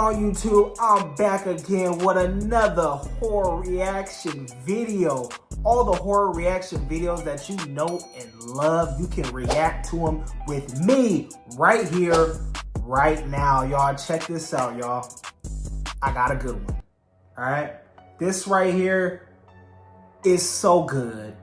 on YouTube? I'm back again with another horror reaction video. All the horror reaction videos that you know and love, you can react to them with me right here, right now. Y'all, check this out, y'all. I got a good one, all right? This right here is so good.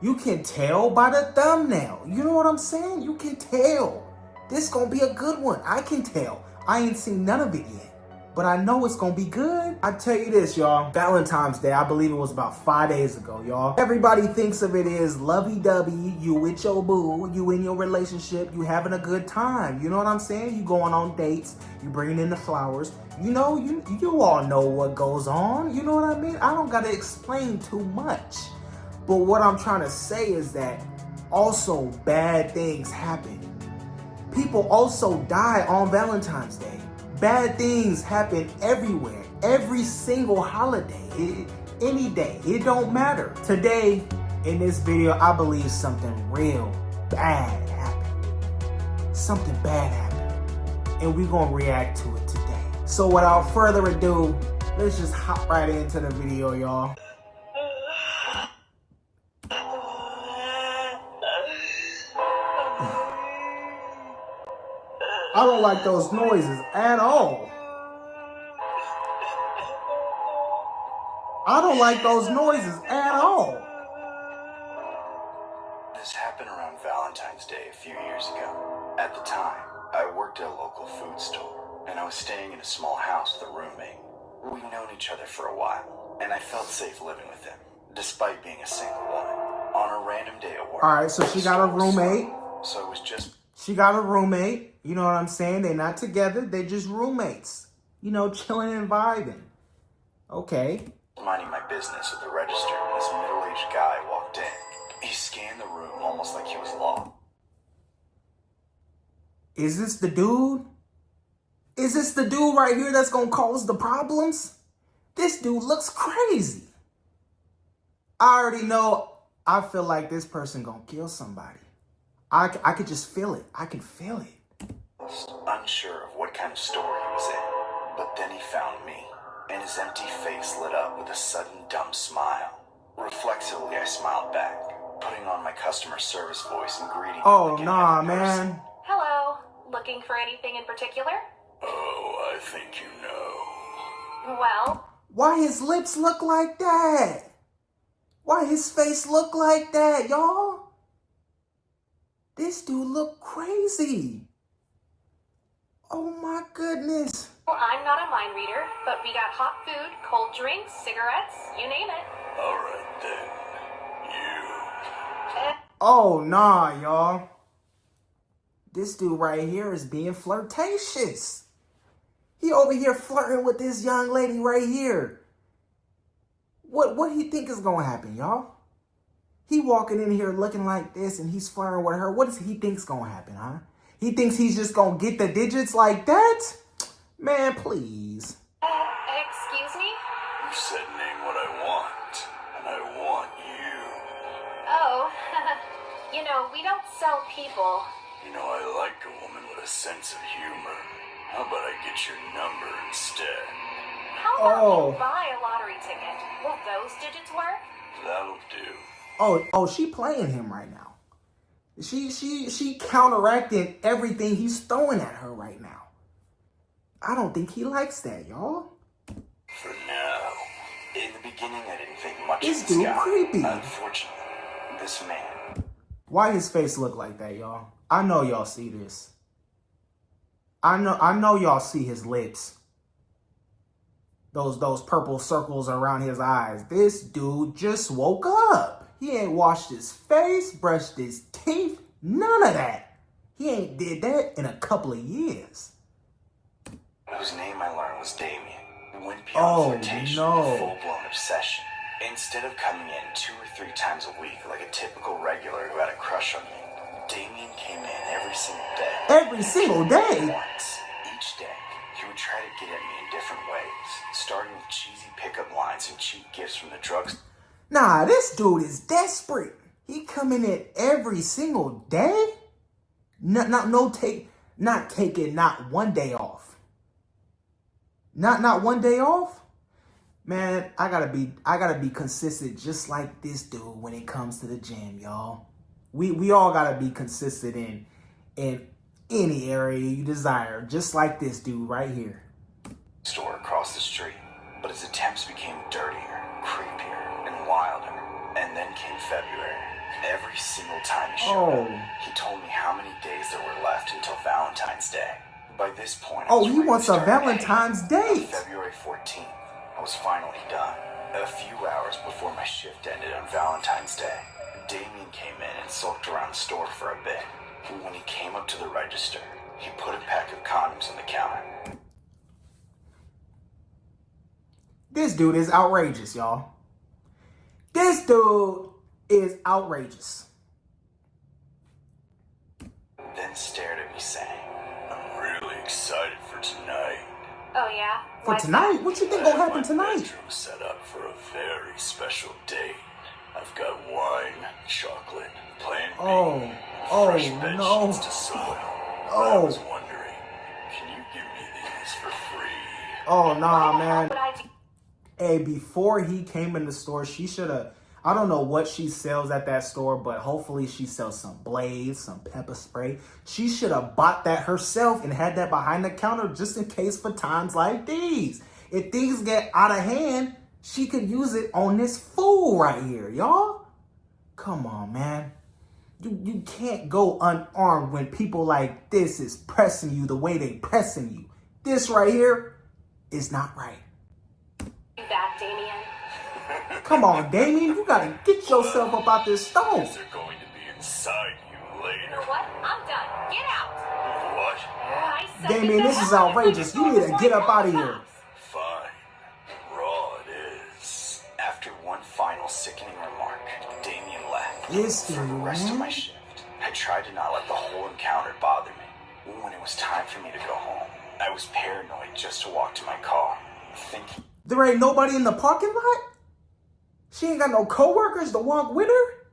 You can tell by the thumbnail. You know what I'm saying? You can tell. This gonna be a good one. I can tell. I ain't seen none of it yet, but I know it's gonna be good. I tell you this, y'all. Valentine's Day, I believe it was about 5 days ago, y'all. Everybody thinks of it as lovey-dovey. You with your boo, you in your relationship, you having a good time. You know what I'm saying? You going on dates, you bringing in the flowers. You know, you all know what goes on. You know what I mean? I don't gotta explain too much. But what I'm trying to say is that also bad things happen. People also die on Valentine's Day. Bad things happen everywhere, every single holiday, any day, it don't matter. Today, in this video, I believe something real bad happened. Something bad happened, and we're gonna react to it today. So without further ado, let's just hop right into the video, y'all. I don't like those noises at all. I don't like those noises at all. This happened around Valentine's Day a few years ago. At the time, I worked at a local food store, and I was staying in a small house with a roommate. We'd known each other for a while, and I felt safe living with him, despite being a single woman. On a random day at work. All right, so she got a roommate. So it was just... She got a roommate. You know what I'm saying? They're not together. They're just roommates. You know, chilling and vibing. Okay. Minding my business at the register when this middle-aged guy walked in. He scanned the room almost like he was lost. Is this the dude? Is this the dude right here that's gonna cause the problems? This dude looks crazy. I already know. I feel like this person gonna kill somebody. I could just feel it. I can feel it. Unsure of what kind of story he was in, but then he found me, and his empty face lit up with a sudden dumb smile. Reflexively, I smiled back, putting on my customer service voice and greeting him. Oh, nah, man. Hello. Looking for anything in particular? Oh, I think you know. Well? Why his lips look like that? Why his face look like that, y'all? This dude look crazy. Oh my goodness. Well, I'm not a mind reader, but we got hot food, cold drinks, cigarettes, you name it. All right then. You. Oh nah, y'all. This dude right here is being flirtatious. He over here flirting with this young lady right here. What he think is gonna happen, y'all? He walking in here looking like this and he's flirting with her. What does he think's gonna happen, huh? He thinks he's just gonna get the digits like that? Man, please. Excuse me? You said name what I want, and I want you. Oh, you know, we don't sell people. You know, I like a woman with a sense of humor. How about I get your number instead? How about you buy a lottery ticket? Will those digits work? That'll do. Oh, she playing him right now. She counteracting everything he's throwing at her right now. I don't think he likes that, y'all. For now. In the beginning, I didn't think much This of this dude guy. creepy. Unfortunately, this man. Why his face look like that, y'all? I know y'all see this. I know y'all see his lips. Those purple circles around his eyes. This dude just woke up. He ain't washed his face, brushed his teeth, none of that. He ain't did that in a couple of years. Whose name I learned was Damien. It went beyond flirtation to full-blown obsession. Instead of coming in 2 or 3 times a week like a typical regular who had a crush on me, Damien came in every single day. Every single day? Once. Each day, he would try to get at me in different ways, starting with cheesy pickup lines and cheap gifts from the drugstore. Nah, this dude is desperate. He coming in every single day? Not taking not one day off. Not one day off? Man, I gotta be consistent just like this dude when it comes to the gym, y'all. We all gotta be consistent in any area you desire, just like this dude right here. Store across the street, but his attempts became dirtier, creepier, and wilder. And then came February. Every single time he showed up, he told me how many days there were left until Valentine's Day. By this point, he wants a Valentine's date. On February 14th, I was finally done. A few hours before my shift ended on Valentine's Day, Damien came in and sulked around the store for a bit. When he came up to the register, he put a pack of condoms on the counter. This dude is outrageous, y'all. This dude is outrageous. Then stared at me saying, "I'm really excited for tonight." Oh, yeah? For Why's tonight? that? What you think gonna happen tonight? My bedroom set up for a very special date. I've got wine, chocolate, plain bean, fresh bed sheets to soil. I was wondering, can you give me these for free? Oh, nah, man. What I do- Hey, before he came in the store, she should have, I don't know what she sells at that store, but hopefully she sells some blades, some pepper spray. She should have bought that herself and had that behind the counter just in case for times like these. If things get out of hand, she could use it on this fool right here, y'all. Come on, man. You can't go unarmed when people like this is pressing you the way they pressing you. This right here is not right. that, Damien. Come on, Damien. You gotta get yourself up out this stone. They're going to be inside you You later. know what? I'm done. Get out. What? I said Damien, get this the is hell out of outrageous. the You need to store get before up I call out of the here. cops. Fine. Raw it is. After one final sickening remark, Damien left. This For the dude, rest of my man. shift, I tried to not let the whole encounter bother me. When it was time for me to go home, I was paranoid just to walk to my car, thinking There ain't nobody in the parking lot? She ain't got no coworkers to walk with her?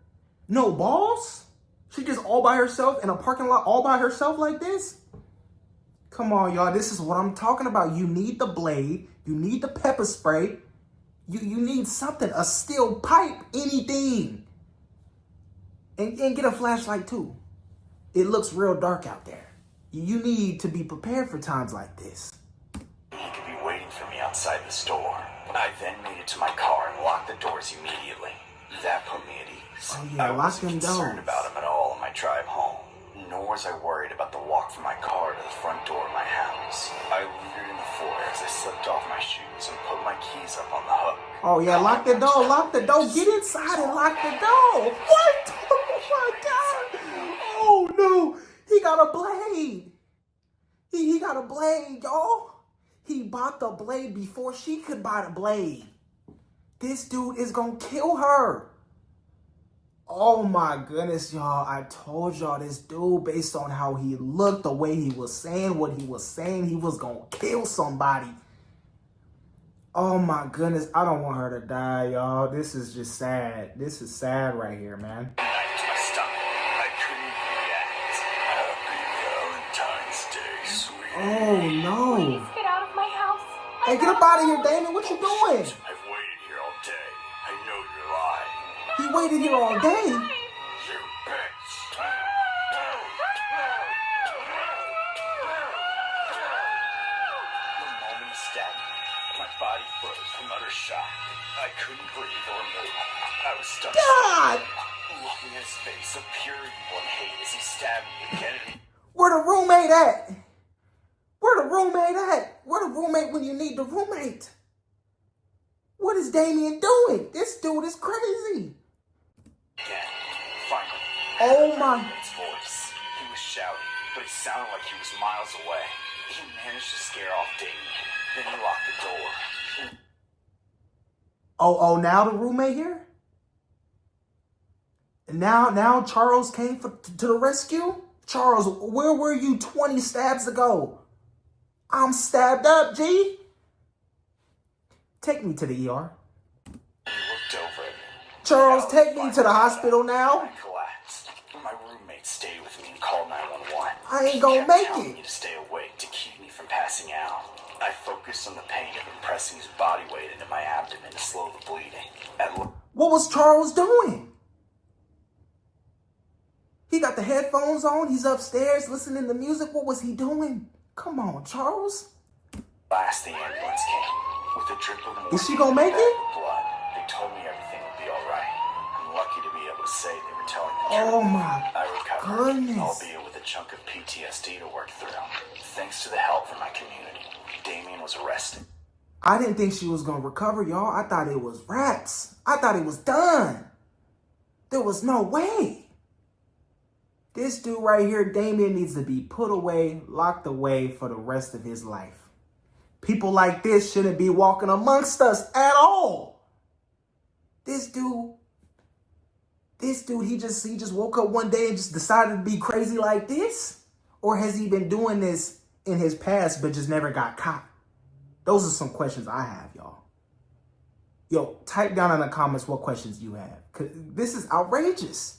No boss? She just all by herself in a parking lot all by herself like this? Come on, y'all. This is what I'm talking about. You need the blade. You need the pepper spray. You need something. A steel pipe. Anything. And get a flashlight too. It looks real dark out there. You need to be prepared for times like this. he could be waiting for me outside the store. I then made it to my car and locked the doors immediately. That put me at ease. Oh, yeah, I lock wasn't them concerned doors. about him at all on my drive home, nor was I worried about the walk from my car to the front door of my house. I lingered in the foyer as I slipped off my shoes and put my keys up on the hook. Oh, yeah, lock the door, lock the door. Get inside and lock the door. What? Oh, my God. Oh, no. He got a blade. He got a blade, y'all. He bought the blade before she could buy the blade. This dude is going to kill her. Oh, my goodness, y'all. I told y'all this dude, based on how he looked, the way he was saying what he was saying, he was going to kill somebody. Oh my goodness, I don't want her to die, y'all. This is just sad. This is sad right here, man. Knife to my stomach. I couldn't even react. Happy Valentine's Day, sweetie. Oh no. Please get out of my house. Hey, get up out of here, Damon. What you doing? I've waited here all day. I know you're lying. He waited here all day. You bitch. The moment he stabbed me, my body froze from utter shock. I couldn't breathe or move. I was stuck. God! Looking at his face of pure evil and hate as he stabbed me again and Where the roommate at? Where the roommate at? Where the roommate when you need the roommate? What is Damien doing? This dude is crazy. again. Finally. Oh my. His voice. He was shouting, but he sounded like he was miles away. He managed to scare off Damien. Then he locked the door. Oh, now the roommate here? Now Charles came to the rescue? Charles, where were you 20 stabs ago? I'm stabbed up, G. Take me to the ER. He looked over at me. Charles, Now take the me to the final hospital shot. now. I collapsed. My roommate roommate stayed with me and called 911. I ain't gonna He kept make telling it. me to stay awake to keep me from passing out. I focused on the pain of him pressing his body weight into my abdomen to slow the bleeding. What was Charles doing? He got the headphones on. He's upstairs listening to music. What was he doing? Come on, Charles. Last, the ambulance came. With a drip of morphine Is she gonna make and a it? bag of blood, they told me everything would be all right. I'm lucky to be able to say they were telling the truth. Oh my I recovered, goodness. albeit with a chunk of PTSD to work through. Thanks to the help from my community, Damien was arrested. I didn't think she was gonna recover, y'all. I thought it was wraps. I thought it was done. There was no way. This dude right here, Damien, needs to be put away, locked away for the rest of his life. People like this shouldn't be walking amongst us at all. This dude, he just woke up one day and just decided to be crazy like this? Or has he been doing this in his past but just never got caught? Those are some questions I have, y'all. Yo, type down in the comments what questions you have, because this is outrageous.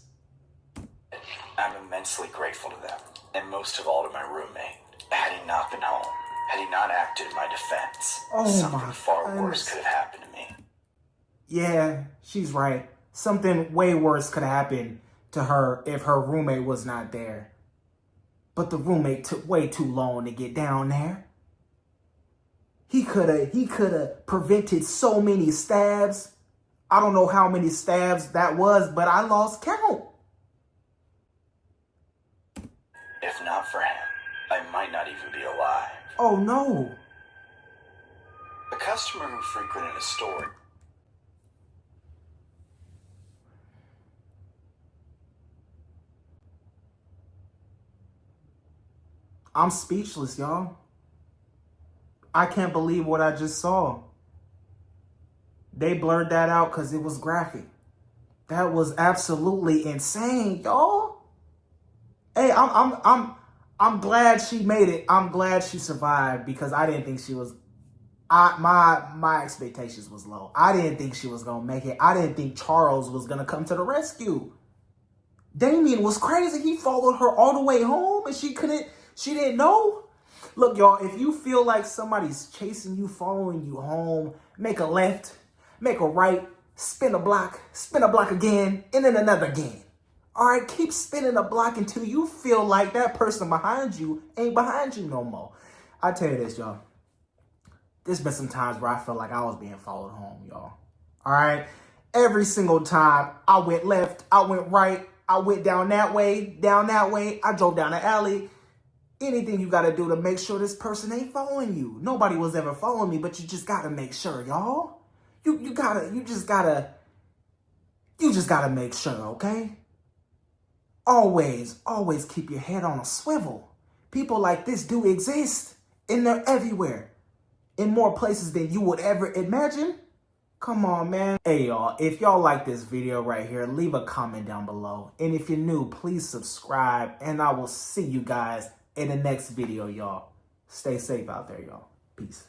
I'm immensely grateful to them, and most of all to my roommate. Had he not been home, had he not acted in my defense, something far worse could have happened to me. Yeah, she's right. Something way worse could have happened to her if her roommate was not there. But the roommate took way too long to get down there. He could have prevented so many stabs. I don't know how many stabs that was, but I lost count. If not for him, I might not even be alive. Oh no. A customer who frequented a store. I'm speechless, y'all. I can't believe what I just saw. They blurred that out because it was graphic. That was absolutely insane, y'all. Hey, I'm glad she made it. I'm glad she survived because I didn't think she was. My expectations was low. I didn't think she was gonna make it. I didn't think Charles was gonna come to the rescue. Damien was crazy. He followed her all the way home, and she didn't know. Look, y'all, if you feel like somebody's chasing you, following you home, make a left, make a right, spin a block again, and then another again. All right, keep spinning a block until you feel like that person behind you ain't behind you no more. I tell you this, y'all. There's been some times where I felt like I was being followed home, y'all. All right? Every single time I went left, I went right, I went down that way, I drove down the alley. Anything you got to do to make sure this person ain't following you. Nobody was ever following me, but you just got to make sure, y'all. You just gotta make sure, okay? Always keep your head on a swivel. People like this do exist, and they're everywhere. In more places than you would ever imagine. Come on, man. Hey, y'all, if y'all like this video right here, leave a comment down below. And if you're new, please subscribe, and I will see you guys in the next video, y'all. Stay safe out there, y'all. Peace.